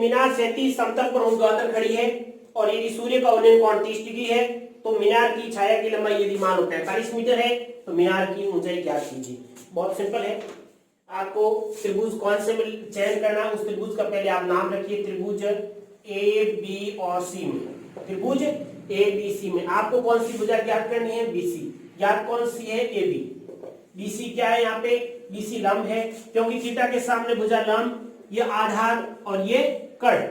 मीनार 37 समतल पर ऊर्ध्वाधर खड़ी है और यदि सूर्य का उन्नयन कोण 30 डिग्री है तो मीनार की छाया की लंबाई यदि मान लो 45 मीटर है तो मीनार की ऊंचाई ज्ञात कीजिए। बहुत सिंपल है। आपको त्रिभुज कौन से चयन करना, उस त्रिभुज का पहले आप नाम रखिए। त्रिभुज ए बी और सी में, त्रिभुज ए बी सी में आपको कौन सी भुजा ज्ञात करनी है? बीसी। ज्ञात कौन सी है? A B. बीसी क्या है यहाँ पे? बीसी लंब है, क्योंकि थीटा के सामने भुजा लंब, ये आधार और ये कर्ण।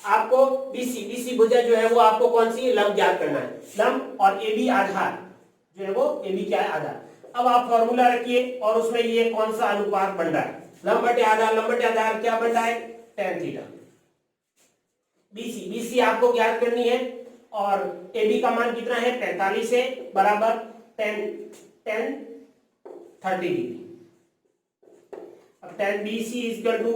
आपको बीसी भुजा जो है वो आपको कौन सी? लंब ज्ञात करना है। लंब और ए बी आधार जो है वो, ए बी क्या है? आधार। अब आप फॉर्मूला रखिए और उसमें ये कौन सा अनुपात बन रहा है? लंब बटे आधार। लंब बटे आधार क्या बन रहा है? tan theta. बीसी आपको ज्ञात करनी है और AB का मान कितना है? 45 है, बराबर tan 30 डिग्री। अब tan BC इक्वल टू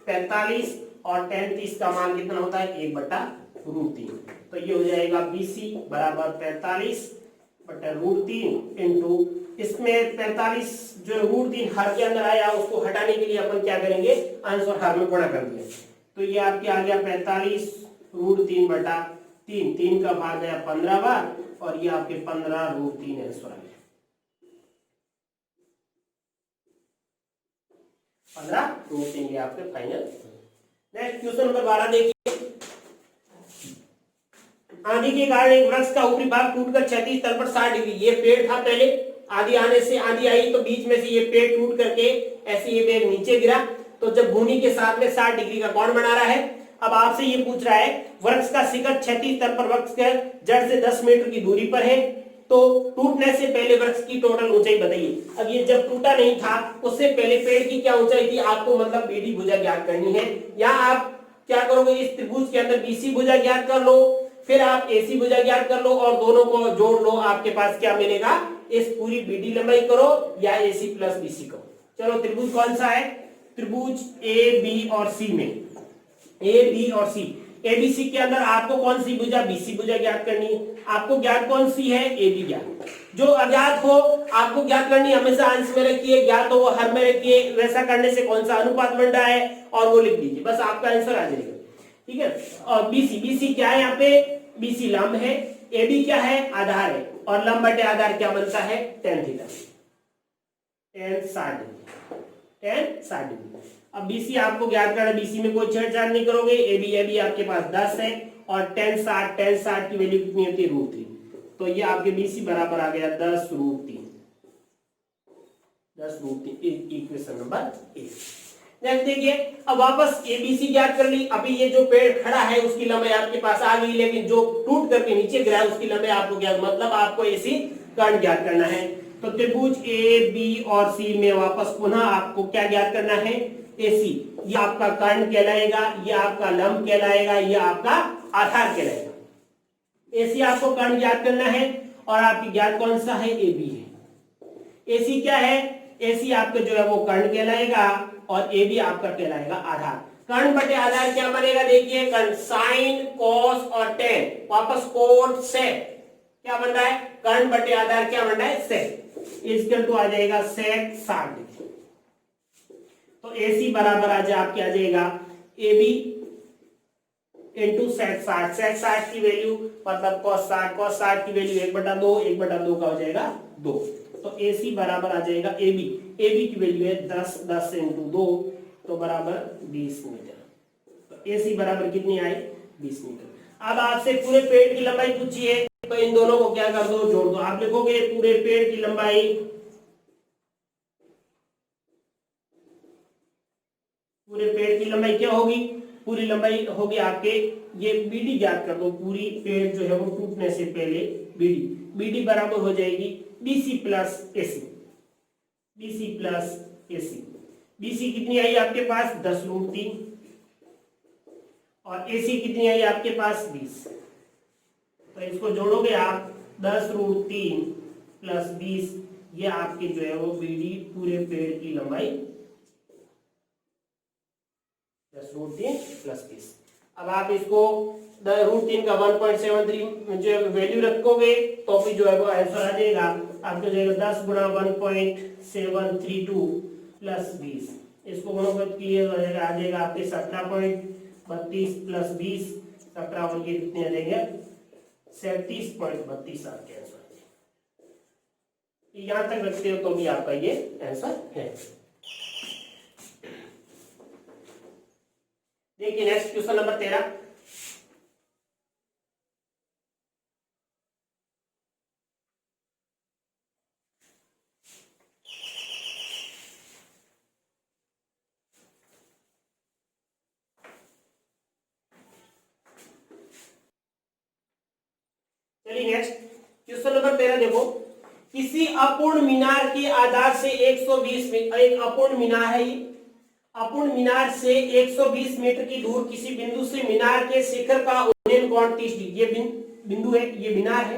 45 और tan 30 का मान कितना होता है? 1/√3। तो ये हो जाएगा BC बराबर 45 बटा √3 इंटू, इसमें 45 जो √3 हर के अंदर आया उसको हटाने के लिए अपन क्या करेंगे? अंश और हर में गुणा कर दिया। तो ये आपके आ गया 45 √3 बटा 3, 3 का भाग गया 15 बार और ये आपके 15√3 आंसर आ गया। 15√3 ये आपके फाइनल। नेक्स्ट क्वेश्चन नंबर 12 देखिए। आंधी के कारण एक वृक्ष का ऊपरी भाग टूटकर क्षैतिज तल पर 60 डिग्री, ये पेड़ था पहले, आंधी आने से आंधी आई तो बीच में से ये पेड़ टूट करके ऐसे ये पेड़ नीचे गिरा, तो जब भूमि के साथ में 60 डिग्री का कोण बना रहा है। अब आपसे ये पूछ रहा है वृक्ष का शिखर क्षैतिज तल पर वृक्ष के जड़ से 10 मीटर की दूरी पर है, तो टूटने से पहले वृक्ष की टोटल ऊंचाई बताइए। अब ये जब टूटा नहीं था उससे पहले पेड़ की क्या ऊंचाई थी? आपको मतलब बीडी भुजा ज्ञात करनी है। यहाँ आप क्या करोगे? इस त्रिभुज के अंदर बीसी भुजा ज्ञात कर लो, फिर आप एसी भुजा ज्ञात कर लो और दोनों को जोड़ लो, आपके पास क्या मिलेगा? इस पूरी बीडी लंबाई करो या एसी प्लस बीसी करो। चलो त्रिभुज कौन सा है? त्रिभुज ए बी और सी में, ए बी और सी, एबीसी के अंदर आपको कौन सी भुजा? बीसी भुजा ज्ञात करनी है। आपको ज्ञात कौन सी है? ए बी ज्ञात। जो अज्ञात हो आपको ज्ञात करनी, हमेशा अंश में रखिए, ज्ञात हो वो हर में रखिए। वैसा करने से कौन सा अनुपात बन रहा है और वो लिख दीजिए, बस आपका आंसर आ जाएगा। ठीक है। और बीसी क्या है? यहाँ पे बीसी लंब है, एबी क्या है? आधार है, और लंब बटे आधार क्या बनता है? tan theta, tan 60 degree. अब बीसी आपको ज्ञात करना, बीसी में कोई छेड़छाड़ नहीं करोगे। एबी आपके पास 10 है और tan 60 की वैल्यू कितनी होती है? √3। तो ये आपके बीसी बराबर आ गया 10√3, इक्वेशन नंबर 1। नेक्स्ट देखिए, अब वापस एबीसी ज्ञात कर ली। अभी ये जो पेड़ खड़ा है उसकी लंबाई आपके पास आ गई, लेकिन जो टूट करके नीचे गिरा है उसकी लंबाई आपको ज्ञात, मतलब आपको एसी कर्ण ज्ञात करना है। तो त्रिभुज ए बी और सी में वापस पुनः आपको क्या ज्ञात करना है? एसी। ये आपका कर्ण कहलाएगा, ये आपका लंब कहलाएगा, ये आपका आधार कहलाएगा। एसी आपको कर्ण ज्ञात करना है और आपकी ज्ञात कौन सा है? ए बी है। एसी क्या है? एसी आपका जो है वो कर्ण कहलाएगा और ए बी आपका कहलाएगा आधार। कर्ण बटे आधार क्या बनेगा? देखिए, कर्ण साइन कॉस और टेन, वापस कोट सेक क्या बन रहा है? कर्ण बटे आधार क्या बन रहा है? सेक। इसके तो आ जाएगा सेक 60 डिग्री। तो एसी बराबर आ जाए आपके आ जाएगा ए बी इंटू सेक 60। सेक 60 की वैल्यू मतलब कॉस 60 की वैल्यू 1/2, 1/2 का हो जाएगा 2। तो AC बराबर आ जाएगा AB की वैल्यू है 10 इंटू 2 तो बराबर 20 मीटर। तो AC बराबर कितनी आई? 20 मीटर। अब आपसे पूरे पेड़ की लंबाई पूछिए, तो इन दोनों को क्या कर दो? जोड़ दो। आप लिखोगे पूरे पेड़ की लंबाई, पूरे पेड़ की लंबाई क्या होगी? पूरी लंबाई होगी आपके, ये BD ज्ञात कर दो। पूरी पेड़ जो है वो टूटने से पहले BD बराबर हो जाएगी BC प्लस AC। BC कितनी आई आपके पास? 10√3 और AC कितनी आई आपके पास? 20। तो इसको जोड़ोगे आप 10√3 प्लस 20, ये आपके जो है वो BD पूरे पेड़ की लंबाई 10√3 प्लस 20। अब आप इसको √3 का 1.73 जो वैल्यू रखोगे तो भी जो है वो आंसर आ जाएगा आपको, जाएगा 10 गुणा 1.732 प्लस 20। इसको गुणा किए आ जाएगा आपके 17.5 32 प्लस 20 17 और ये कितने आ जाएंगे 37.32 आपके आंसर। यहां तक रखते हो तो भी आपका ये आंसर है। देखिए नेक्स्ट क्वेश्चन नंबर 13। चलिए नेक्स्ट क्वेश्चन नंबर 13 देखो, किसी अपूर्ण मीनार के आधार से 120 एक अपूर्ण मीनार है ये, अपूर्ण मीनार से 120 मीटर की दूर किसी बिंदु से मीनार के शिखर का उन्नयन कोण 30 डिग्री। ये बिंदु है, ये मीनार है,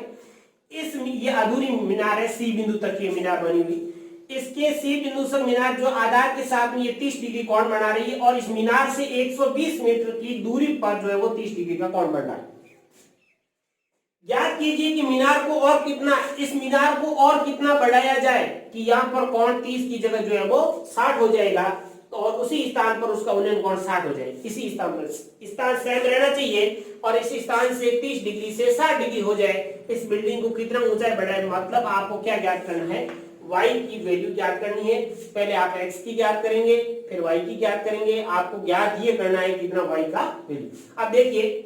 ये अधूरी मीनार है, सी बिंदु तक ये मीनार बनी हुई, इसके सी बिंदु से मीनार जो आधार के साथ में ये 30 डिग्री कोण बना रही है और इस मीनार से 120 मीटर की दूरी पर जो है वो 30 डिग्री का कोण बन रहा है। याद कीजिए कि मीनार को और कितना, इस मीनार को और कितना बढ़ाया जाए कि यहाँ पर कोण 30 की जगह जो है वो 60 हो जाएगा, तो और उसी स्थान पर उसका उन्नयन कोण 60 हो जाए। इसी स्थान पर स्थान सेम रहना चाहिए और इस स्थान से 30 डिग्री से 60 डिग्री हो जाए। इस बिल्डिंग को कितना ऊंचाई बढ़ाए, मतलब आपको क्या ज्ञात करना है, y की वैल्यू ज्ञात करनी है। पहले आप x की ज्ञात करेंगे, फिर y की ज्ञात करेंगे। आपको ज्ञात ये करना है कितना y का वैल्यू। अब देखिए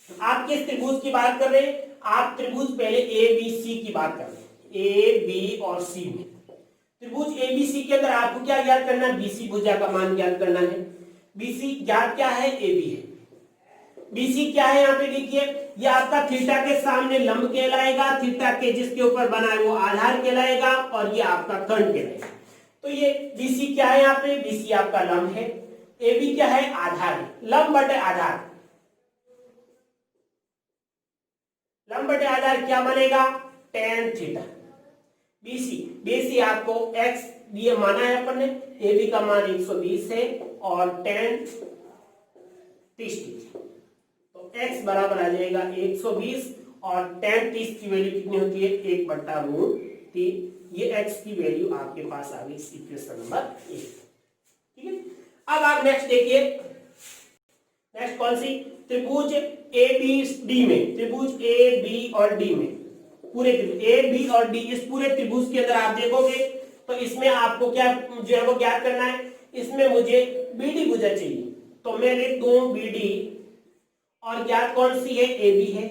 आप किस त्रिभुज की बात कर रहे हैं, आप त्रिभुज पहले ए बी सी की बात कर रहे हैं। ए बी और सी में त्रिभुज ए बी सी के अंदर आपको क्या ज्ञात करना है, बीसी भुजा का मान ज्ञात करना है। बीसी ज्ञात क्या है, ए बी है। बीसी क्या है, यहाँ पे देखिए ये आपका थीटा के सामने लंब कहलाएगा, थीटा के जिसके ऊपर बना है वो आधार कहलाएगा और ये आपका कर्ण कहलाएगा। तो ये बीसी क्या है, यहाँ पे बीसी आपका लंब है, ए बी क्या है, आधार है। लंब बटे आधार, लंब बटे आधार क्या बनेगा, tan थीटा। बीसी बीसी आपको x दिए माना है अपन ने, ए बी का मान 120 है और tan 30 डिग्री, तो x बराबर आ जाएगा 120 और tan 30 की वैल्यू कितनी होती है, 1/√3। ये x की वैल्यू आपके पास आ गई इक्वेशन नंबर 1। ठीक है, अब आप नेक्स्ट देखिए, नेक्स्ट कौन सी, त्रिभुज ए बी डी में, त्रिभुज ए बी और डी में, पूरे त्रिभुज ए बी और डी, इस पूरे त्रिभुज के अंदर आप देखोगे तो इसमें आपको क्या जो है वो ज्ञात करना है। इसमें मुझे बी डी भुजा चाहिए, तो मैं लिख दूं बी डी और ज्ञात कौन सी है, ए बी है।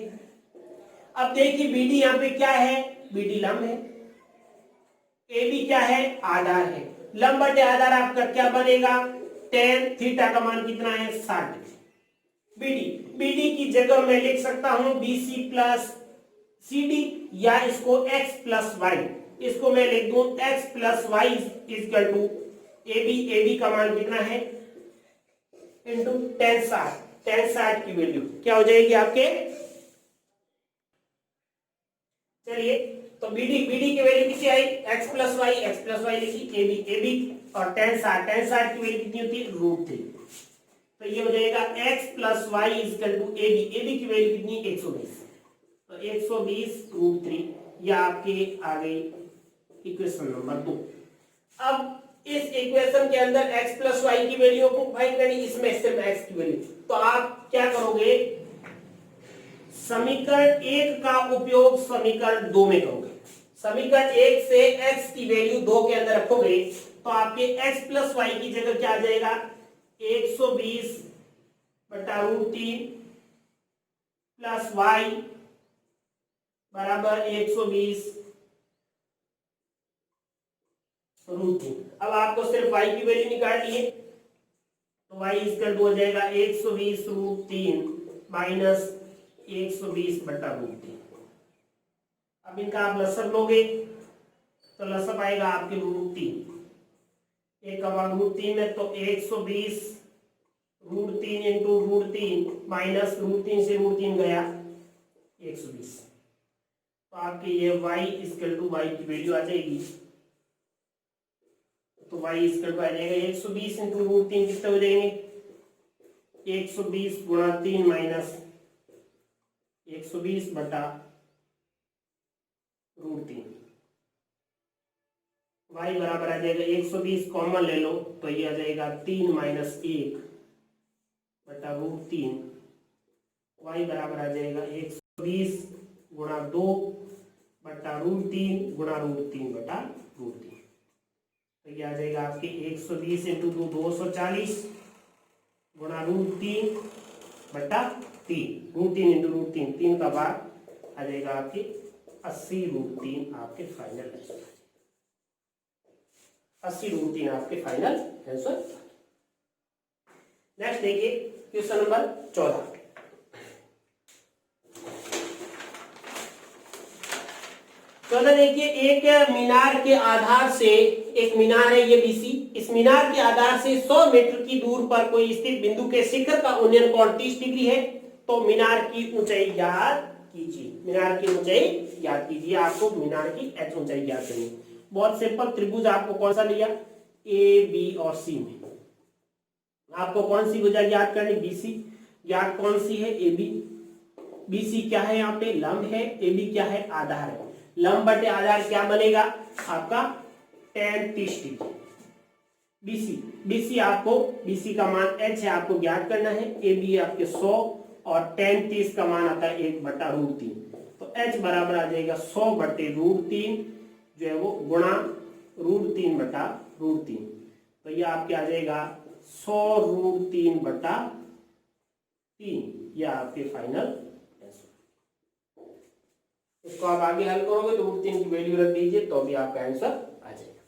अब देखिए बी डी यहाँ पे क्या है, बी डी लंब है, ए बी क्या है, आधार है। लंब बटे आधार आपका क्या बनेगा, tan थीटा का मान कितना है, 60 डिग्री। बीडी की जगह मैं लिख सकता हूं बीसी प्लस सी डी, या इसको x प्लस वाई, इसको मैं लिख दूं x plus Y equal to A B का मान कितना है, इंटू tan 60 की वैल्यू क्या हो जाएगी आपके। चलिए तो बीडी की वैल्यू कितनी आई, x प्लस वाई लिखी, ए बी और tan 60 की वैल्यू कितनी होती है, √3। तो ये हो जाएगा x plus Y equal to A B की वैल्यू कितनी, 120, तो 120√3, ये आपके आ गई इक्वेशन नंबर 2। अब इस इक्वेशन के अंदर x प्लस वाई की वैल्यू को फाइंड करनी, इसमें सिर्फ x की वैल्यू, तो आप क्या करोगे, समीकरण 1 का उपयोग समीकरण 2 में करोगे। समीकरण 1 से x की वैल्यू 2 के अंदर रखोगे तो आपके x प्लस वाई की जगह क्या आ जाएगा, 120/√3 प्लस वाई बराबर 120√3। अब आपको सिर्फ y की वैल्यू निकालनी है, तो y इक्वल टू हो जाएगा 120√3 माइनस 120/√3। अब इनका आप लसअप लोगे तो लसअप आएगा आपके √3, 1/√3 में, तो 120√3 इंटू √3 माइनस √3 से √3 गया 120, तो आपके ये y इक्वल टू y की वैल्यू आ जाएगी, तो y इक्वल टू आ जाएगा 120 इंटू √3 कितने हो जाएंगे, 120 गुणा 3 माइनस 120/√3, y बराबर आ जाएगा 120 कॉमन ले लो तो ये आ जाएगा 3 - 1 बटा √3, y बराबर आ जाएगा 120 गुणा 2 बटा √3 गुणा √3 बटा √3। तो ये आ जाएगा आपके 120 इंटू 2 240 गुणा √3 बटा 3, √3 इंटू √3 3 का भाग आ जाएगा आपके 80√3 आपके फाइनल आंसर। 80√3 आपके फाइनल आंसर। नेक्स्ट देखिए क्वेश्चन नंबर 14। देखिए एक मीनार के आधार से, एक मीनार है ये बीसी, इस मीनार के आधार से 100 मीटर की दूर पर कोई स्थित बिंदु के शिखर का उन्नयन कोण 30 डिग्री है। तो मीनार की ऊंचाई ज्ञात कीजिए। मीनार की ऊंचाई ज्ञात कीजिए। आपको मीनार की एच ऊंचाई ज्ञात करनी है। बहुत सिंपल, त्रिभुज आपको कौन सा लिया, ए बी और सी में आपको कौन सी भुजा ज्ञात करनी, बीसी। ज्ञात कौन सी है, ए बी। बीसी क्या है, यहाँ पे लंब है, ए बी क्या है, आधार है। लंब बटे आधार क्या बनेगा आपका tan 30 डिग्री। बीसी, बीसी आपको, बीसी का मान h है, आपको ज्ञात करना है। ए बी आपके 100 और tan 30 का मान आता है 1 बटा √3। तो h बराबर आ जाएगा 100 बटे √3 जो है वो गुणा √3 बटा √3। तो ये आपके आ जाएगा 100 √3 बटा 3। ये आपके फाइनल आंसर। इसको आप आगे हल करोगे तो √3 की वैल्यू रख दीजिए तो भी आपका आंसर आ जाएगा।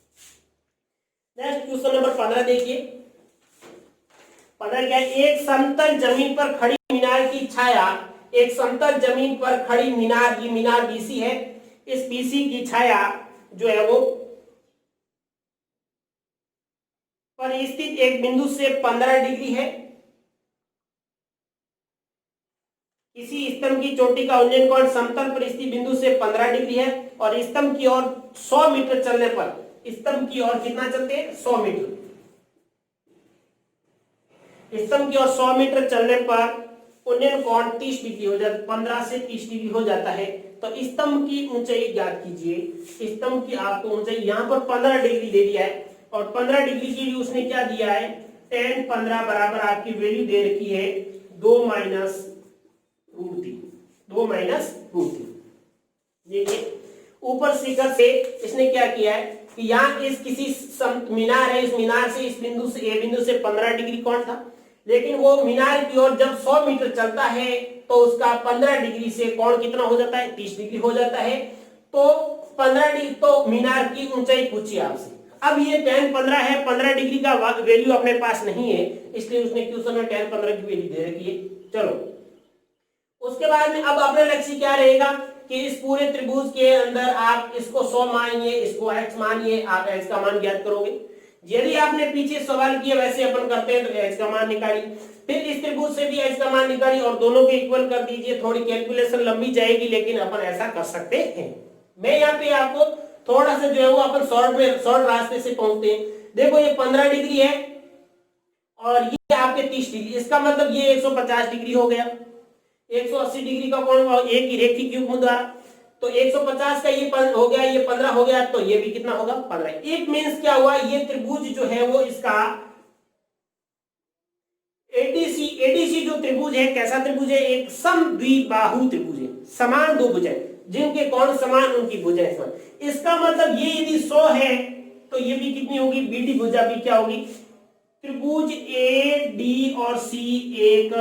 नेक्स्ट क्वेश्चन नंबर 15 देखिए। 15 क्या है, एक समतल जमीन पर खड़ी मीनार की छाया, एक समतल जमीन पर खड़ी मीनार, ये मीनार बीसी है, इस बीसी की छाया जो है वो पर स्थित एक बिंदु से 15 डिग्री है। किसी स्तंभ की चोटी का उन्नयन कोण समतल पर स्थित बिंदु से 15 डिग्री है और स्तंभ की ओर 100 मीटर चलने पर, स्तंभ की ओर कितना चलते हैं, 100 मीटर। स्तंभ की ओर 100 मीटर चलने पर उन्नयन कोण 30 डिग्री हो जाता है, 15 से 30 डिग्री हो जाता है। तो स्तंभ की ऊंचाई ज्ञात कीजिए। स्तंभ की आपको ऊंचाई यहाँ पर 15 डिग्री दे दिया है और 15 डिग्री के लिए उसने क्या दिया है, tan 15 बराबर आपकी वैल्यू दे रखी है 2 माइनस √3। देखिए ऊपर शिखर से इसने क्या किया है कि यहाँ इस किसी मीनार है, इस मीनार से इस बिंदु से, ए बिंदु से 15 डिग्री कोण था, लेकिन वो मीनार की ओर जब 100 मीटर चलता है तो उसका 15 डिग्री से कोण कितना हो जाता है, 30 डिग्री हो जाता है। तो 15 डिग्री, तो मीनार की ऊंचाई पूछी आपसे। अब ये tan 15 है, 15 डिग्री का वैल्यू अपने पास नहीं है, इसलिए उसने क्वेश्चन में tan 15 की वैल्यू दे रखी है। चलो उसके बाद में अब अपना लक्ष्य क्या रहेगा कि इस पूरे त्रिभुज के अंदर आप इसको 100 मानिए, इसको h मानिए, आप h का मान ज्ञात करोगे। यदि आपने पीछे सवाल किया वैसे अपन करते हैं तो h का मान निकालिए, फिर इस त्रिभुज से भी h का मान निकालिए और दोनों के इक्वल कर दीजिए। थोड़ी कैलकुलेशन लंबी जाएगी लेकिन अपन ऐसा कर सकते हैं। मैं यहाँ पे आपको थोड़ा सा जो है वो अपन शॉर्ट रास्ते से पहुंचते हैं। देखो ये 15 डिग्री है और ये आपके 30 डिग्री, इसका मतलब ये 150 डिग्री हो गया। 180 डिग्री का कोण एक ही रेखी क्यूब द्वारा, तो 150 का ये हो गया, ये 15 हो गया, तो ये भी कितना होगा, 15। एक मीन्स क्या हुआ, ये त्रिभुज जो है वो इसका एडीसी जो त्रिभुज है, कैसा त्रिभुज है, एक समद्विबाहु त्रिभुज है, समान दो भुजाएं, जिनके कोण समान उनकी भुजाएं समान। इसका मतलब ये यदि 100 है तो ये भी कितनी होगी, बीडी भुजा भी क्या होगी, त्रिभुज ए डी और सी एक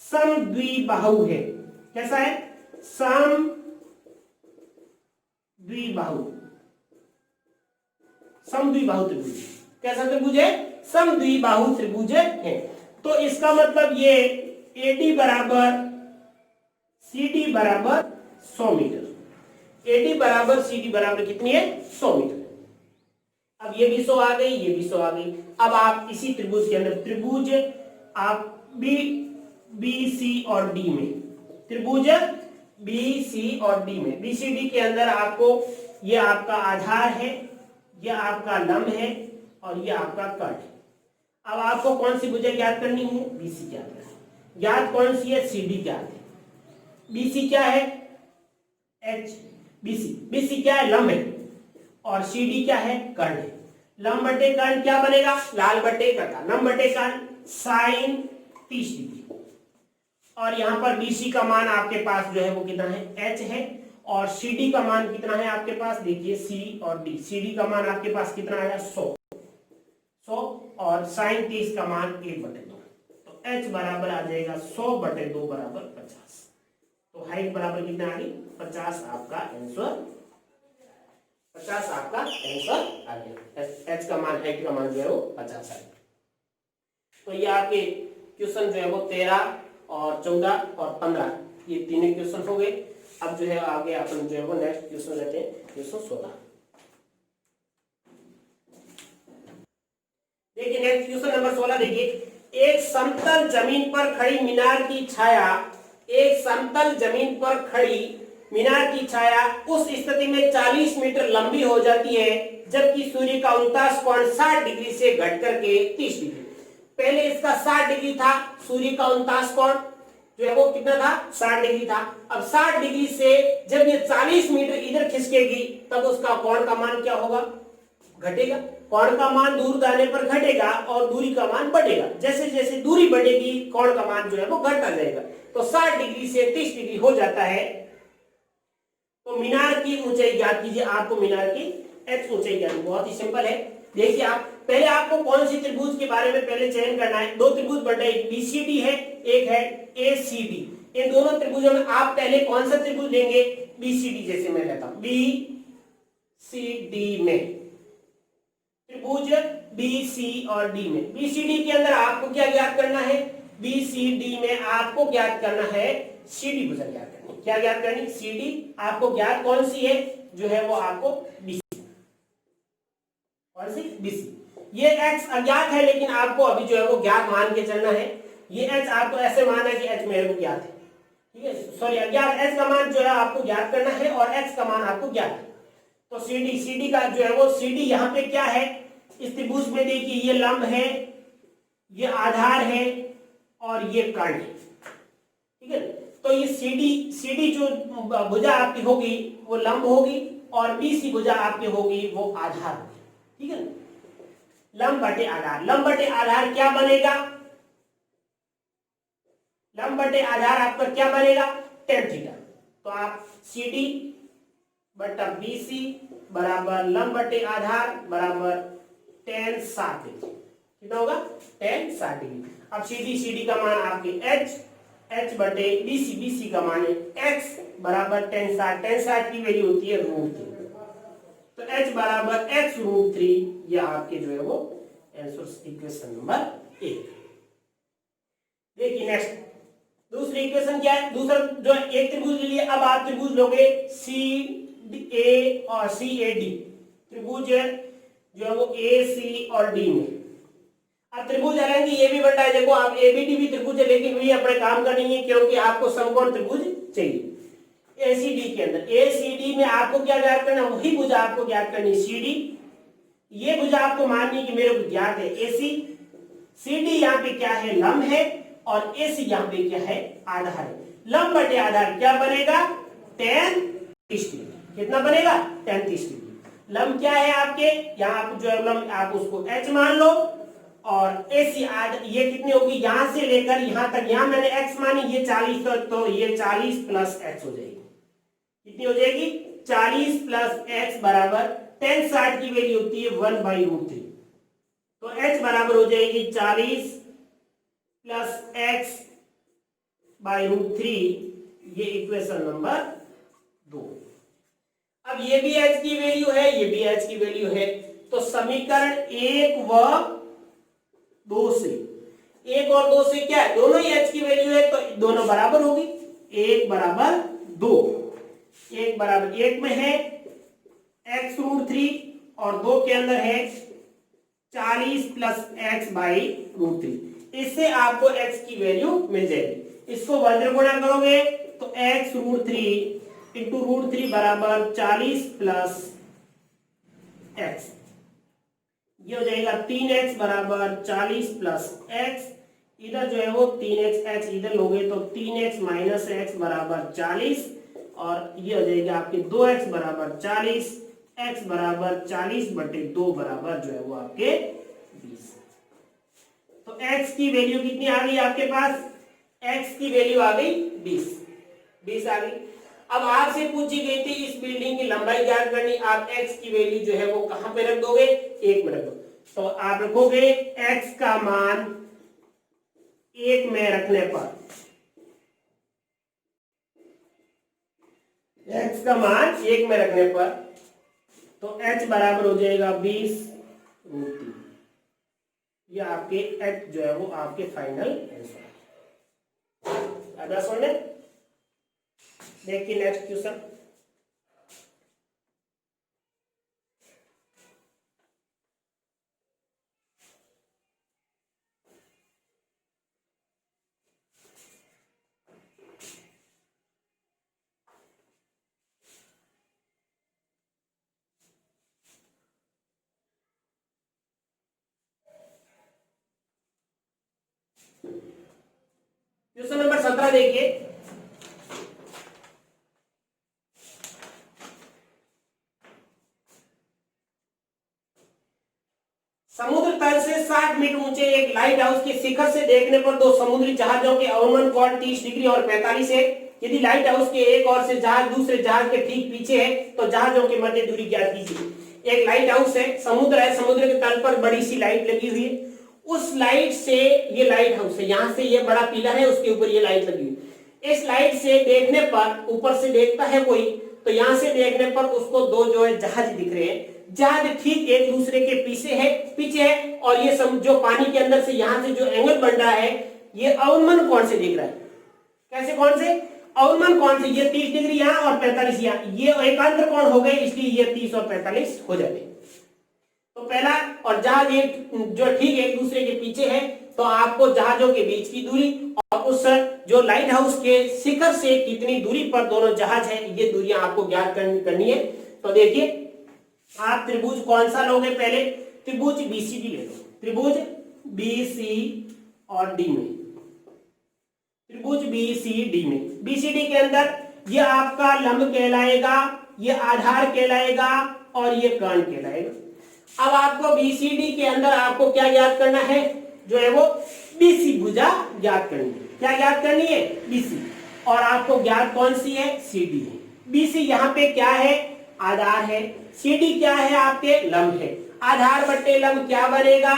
समद्विबाहु है। कैसा है, समद्विबाहु त्रिभुज। कैसा त्रिभुज है, समद्विबाहु त्रिभुज है। तो इसका मतलब ये एडी बराबर सीडी बराबर 100 मीटर। एडी बराबर सीडी बराबर कितनी है, 100 मीटर। अब ये भी 100 आ गई, ये भी 100 आ गई। अब आप इसी त्रिभुज के अंदर, त्रिभुज आप बी सी और डी में, त्रिभुज बी सी और डी में, बी सी डी के अंदर आपको ये आपका आधार है, ये आपका लंब है और ये आपका कट है। अब आपको कौन सी भुजा ज्ञात करनी है, बीसी ज्ञात करनी है। ज्ञात कौन सी है, सीडी ज्ञात है। बीसी क्या है, एच, बीसी क्या है, लंब है, और सीडी क्या है, कर्ण है। लंब बटे कर्ण क्या बनेगा, लाल बटे कटा, लंब बटे कर्ण साइन 30 डिग्री। और यहाँ पर BC का मान आपके पास जो है वो कितना है, H है। और CD का मान कितना है आपके पास, देखिए C और D, CD का मान आपके पास कितना आया 100 और sin 30 का मान 1/2, तो H बराबर आ जाएगा 100/2 बराबर 50। तो हाइट बराबर कितना आ गई 50, आपका आंसर 50 आपका आंसर आ गया। H का मान, हाइट का मान जो है वो 50 आ गया। तो ये आपके क्वेश्चन जो है वो 13 और 14 और 15 ये तीनों क्वेश्चन हो गए। अब जो है आगे अपन जो है वो नेक्स्ट क्वेश्चन लेते हैं, क्वेश्चन 16। देखिए नेक्स्ट क्वेश्चन नंबर 16 देखिए, एक समतल जमीन पर खड़ी मीनार की छाया, एक समतल जमीन पर खड़ी मीनार की छाया उस स्थिति में 40 मीटर लंबी हो जाती है जबकि सूर्य का 49.60 डिग्री से घट करके 30 डिग्री। पहले इसका 60 डिग्री था, सूर्य का 49 कोण जो है वो कितना था 60 डिग्री था। अब 60 डिग्री से जब ये 40 मीटर इधर खिसकेगी तब उसका कोण का मान क्या होगा, घटेगा। कोण का मान दूर जाने पर घटेगा और दूरी का मान बढ़ेगा। जैसे जैसे दूरी बढ़ेगी कोण का मान जो है वो घटता जाएगा। तो 60 डिग्री से 30 डिग्री हो जाता है। तो मीनार की ऊंचाई ज्ञात कीजिए। आपको मीनार की H ऊंचाई ज्ञात, बहुत ही सिंपल है। देखिए आप पहले आपको कौन सी त्रिभुज के बारे में पहले चयन करना है। दो त्रिभुज बन रहे, एक BCD है, एक है ACD। इन दोनों त्रिभुजों में आप पहले कौन सा त्रिभुज लेंगे, BCD। जैसे मैं लेता हूं BCD में त्रिभुज BC और D में, BCD के अंदर आपको क्या ज्ञात करना है, BCD में आपको ज्ञात करना है CD भुजा ज्ञात करनी। क्या ज्ञात करनी, CD। आपको ज्ञात कौन सी है, जो है वो आपको BC, कौन सी, BC। ये X अज्ञात है लेकिन आपको अभी जो है वो ज्ञात मान के चलना है। ये H आपको ऐसे मानना है कि H मेरे को ज्ञात है, ठीक है, सॉरी अज्ञात। H का मान जो है आपको ज्ञात करना है और X का मान आपको ज्ञात है। तो CD का जो है वो CD यहाँ पे क्या है, इस त्रिभुज में देखिए ये लंब है, ये आधार है और ये कर्ण है, ठीक है। तो ये CD जो भुजा आपकी होगी वो लंब होगी और BC भुजा आपकी होगी वो आधार होगी, ठीक है। लंब बटे आधार, लंब बटे आधार क्या बनेगा, लंब बटे आधार आपका क्या बनेगा, tan थीटा। तो आप CD बटा BC बराबर लंब बटे आधार बराबर tan 60 डिग्री। कितना होगा, tan 60 डिग्री। अब CD का मान आपके H बटे BC का मान है X बराबर tan 60 की वैल्यू होती है √3। तो H बराबर X √3, ये आपके जो है वो आंसर इक्वेशन नंबर 1। देखिए नेक्स्ट दूसरी इक्वेशन क्या है, दूसरा जो एक त्रिभुज ले लिए, अब आप त्रिभुज लोगे CA और CAD, त्रिभुज जो है वो AC और D में। अब त्रिभुज हालांकि ये भी बन रहा है, देखो आप ABD भी त्रिभुज है लेकिन भी अपने काम का नहीं है क्योंकि आपको समकोण त्रिभुज चाहिए। ACD के अंदर, ACD में आपको क्या ज्ञात करना, वही भुजा आपको ज्ञात करनी CD। ये भुजा आपको माननी कि मेरे को ज्ञात है AC। CD यहाँ पे क्या है, लंब है और AC यहाँ पे क्या है, आधार है। लंब बटे आधार क्या बनेगा, tan 30 डिग्री। कितना बनेगा, tan 30 डिग्री। लंब क्या है आपके, यहाँ आप जो है लंब आप उसको H मान लो और AC ये कितनी होगी, यहां से लेकर यहां तक, यहां मैंने X मानी, ये 40, तो ये 40 प्लस X हो जाएगी। कितनी हो जाएगी, 40 प्लस X बराबर tan 60 की वैल्यू होती है 1/√3। तो H बराबर हो जाएगी 40 प्लस X/√3, ये इक्वेशन नंबर 2। अब ये भी H की वैल्यू है, ये भी H की वैल्यू है। तो समीकरण 1 व 2 से, 1 और 2 से क्या है, दोनों ही H की वैल्यू है तो दोनों बराबर होगी। 1 बराबर 2, 1 बराबर 1 में है X√3 और 2 के अंदर है 40 प्लस X/√3। इससे आपको X की वैल्यू मिल जाएगी। इसको वज्र गुणा करोगे तो X√3 इंटू √3 बराबर 40 प्लस X, ये हो जाएगा 3X बराबर 40 प्लस X। इधर जो है वो 3X इधर लोगे तो 3X माइनस X बराबर 40 और ये हो जाएगा आपके 2X बराबर 40, X बराबर 40/2 बराबर जो है वो आपके 20। तो x की वैल्यू कितनी आ गई आपके पास? x की वैल्यू आ गई 20 आ गई। अब आपसे पूछी गई थी इस बिल्डिंग की लंबाई ज्ञात करनी, आप x की वैल्यू जो है वो कहां पे रख दोगे? 1 में रख दो। तो आप रखोगे x का मान 1 में रखने पर, x का मान 1 में रखने पर तो h बराबर हो जाएगा 20√3। ये आपके h जो है वो आपके फाइनल आंसर है। अब सुन ले, देखिए नेक्स्ट क्वेश्चन। क्वेश्चन नंबर 17 देखिए। समुद्र तल से 60 मीटर ऊंचे एक लाइट हाउस के शिखर से देखने पर दो समुद्री जहाजों के अवनमन कोण 30 डिग्री और 45 है। यदि लाइट हाउस के एक ओर से जहाज दूसरे जहाज के ठीक पीछे है तो जहाजों के मध्य दूरी ज्ञात कीजिए। एक लाइट हाउस है, समुद्र के तल पर बड़ी सी लाइट लगी हुई है। उस लाइट से, ये लाइट हाउस है, यहां से ये बड़ा पिलर है, उसके ऊपर ये लाइट लगी हुई। इस लाइट से देखने पर, ऊपर से देखता है कोई, तो यहां से देखने पर उसको दो जो है जहाज दिख रहे हैं। जहाज ठीक एक दूसरे के पीछे है और ये जो पानी के अंदर से यहां से जो एंगल बन रहा है ये अवनमन कोण से दिख रहा है। कैसे कोण से? अवनमन कोण से। ये 30 डिग्री यहाँ और 45 यहाँ, ये एकांतर कोण हो गए, इसलिए ये 30 और 45 हो जाते। तो पहला, और जहाज एक जो ठीक एक दूसरे के पीछे है तो आपको जहाजों के बीच की दूरी और उस जो लाइट हाउस के शिखर से कितनी दूरी पर दोनों जहाज है, ये दूरियां आपको ज्ञात करनी है। तो देखिए, आप त्रिभुज कौन सा लोगे? पहले त्रिभुज बीसीडी ले लो। त्रिभुज बीसी और डी में, त्रिभुज बीसीडी में, बीसीडी के अंदर ये आपका लंब कहलाएगा, ये आधार कहलाएगा और ये कर्ण कहलाएगा। अब आपको बीसीडी के अंदर आपको क्या ज्ञात करना है? जो है वो बीसी भुजा ज्ञात करनी है। क्या ज्ञात करनी है? बीसी। और आपको ज्ञात कौन सी है? सीडी है। बीसी यहाँ पे क्या है? आधार है। सीडी क्या है? आपके लंब है। आधार बट्टे लंब क्या बनेगा?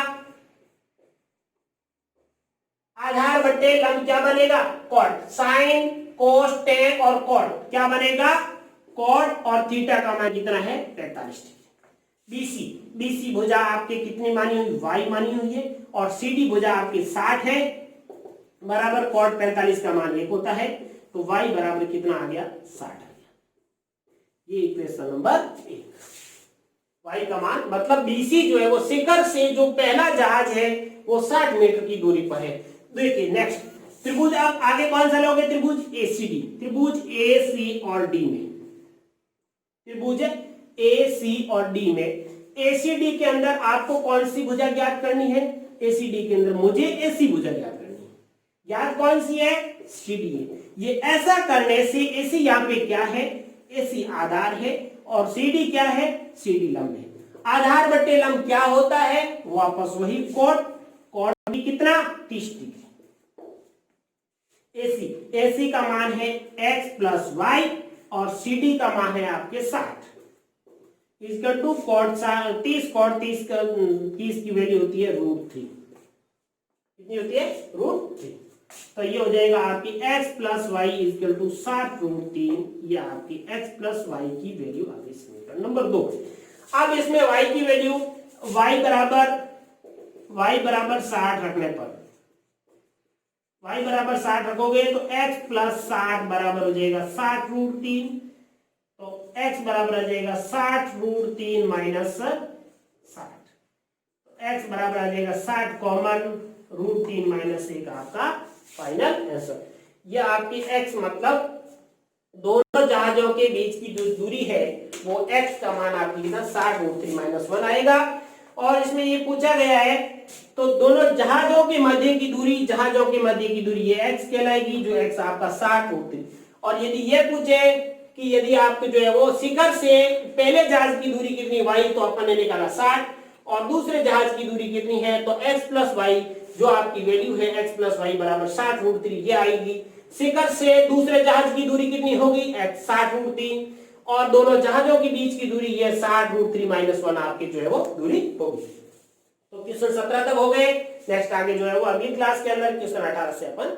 आधार बट्टे लंब क्या बनेगा? कॉट। साइन, कोस, टेन और कॉट क्या बनेगा? कॉट। और थीटा का मान कितना है? 45 डिग्री। बीसी भुजा आपके कितनी मानी हुई? वाई मानी हुई है। और सीडी भुजा आपकी 60 है, बराबर कॉट 45 का मान 1 होता है, तो वाई बराबर कितना आ गया? 60 आ गया। ये इक्वेशन नंबर 1। वाई का मान मतलब बीसी जो है वो शिखर से जो पहला जहाज है वो 60 मीटर की दूरी पर है। देखिए नेक्स्ट त्रिभुज, आप आगे कौन सा लोगे? त्रिभुज एसीडी। त्रिभुज एसी और डी में, त्रिभुज एसी और डी में, एसीडी के अंदर आपको कौन सी भुजा ज्ञात करनी है? एसीडी के अंदर मुझे एसी भुजा ज्ञात करनी है। ज्ञात कौन सी है? सीडी है। ये ऐसा करने से एसी यहाँ पे क्या है? एसी आधार है और सीडी क्या है? सीडी लंब है। आधार बट्टे लंब क्या होता है? वापस वही कोट। कोट भी कितना? 30 डिग्री। एसी का मान है x प्लस वाई और सीडी का मान है आपके 60। इसका 2 कॉट 30, कॉट 30 की वैल्यू होती है √3। कितनी होती है? √3। तो ये हो जाएगा आपकी x plus Y equal to 60√3। ये आपकी x प्लस वाई की वैल्यू आ गई समीकरण नंबर 2। अब इसमें y की वैल्यू y बराबर 60 रखने पर, y बराबर 60 रखोगे तो x प्लस 60 बराबर हो जाएगा 60√3। तो x बराबर आ जाएगा 60√3 माइनस 60। तो x बराबर आ जाएगा 60 कॉमन √3 माइनस 1 आपका फाइनल आंसर। ये आपकी x मतलब दोनों जहाजों के बीच की जो दूरी है वो x का मान आपकी कितना? 60√3 माइनस 1 आएगा। और इसमें ये पूछा गया है तो दोनों जहाजों के मध्य की दूरी, जहाजों के मध्य की दूरी ये x कहलाएगी, जो x आपका 60√3। और यदि ये पूछे कि यदि आपको जो है वो शिखर से पहले जहाज की दूरी कितनी y, तो अपन ने निकाला 60 और दूसरे जहाज की दूरी कितनी है तो x प्लस वाई जो आपकी वैल्यू है x प्लस वाई बराबर 60√3 ये आएगी। शिखर से दूसरे जहाज की दूरी कितनी होगी, 60√3, और दोनों जहाजों के बीच की दूरी ये 60√3 - 1 आपकी जो है वो दूरी होगी। तो क्वेश्चन 17 तक हो गए। नेक्स्ट आगे जो है वो अगली क्लास के अंदर क्वेश्चन 18 से अपन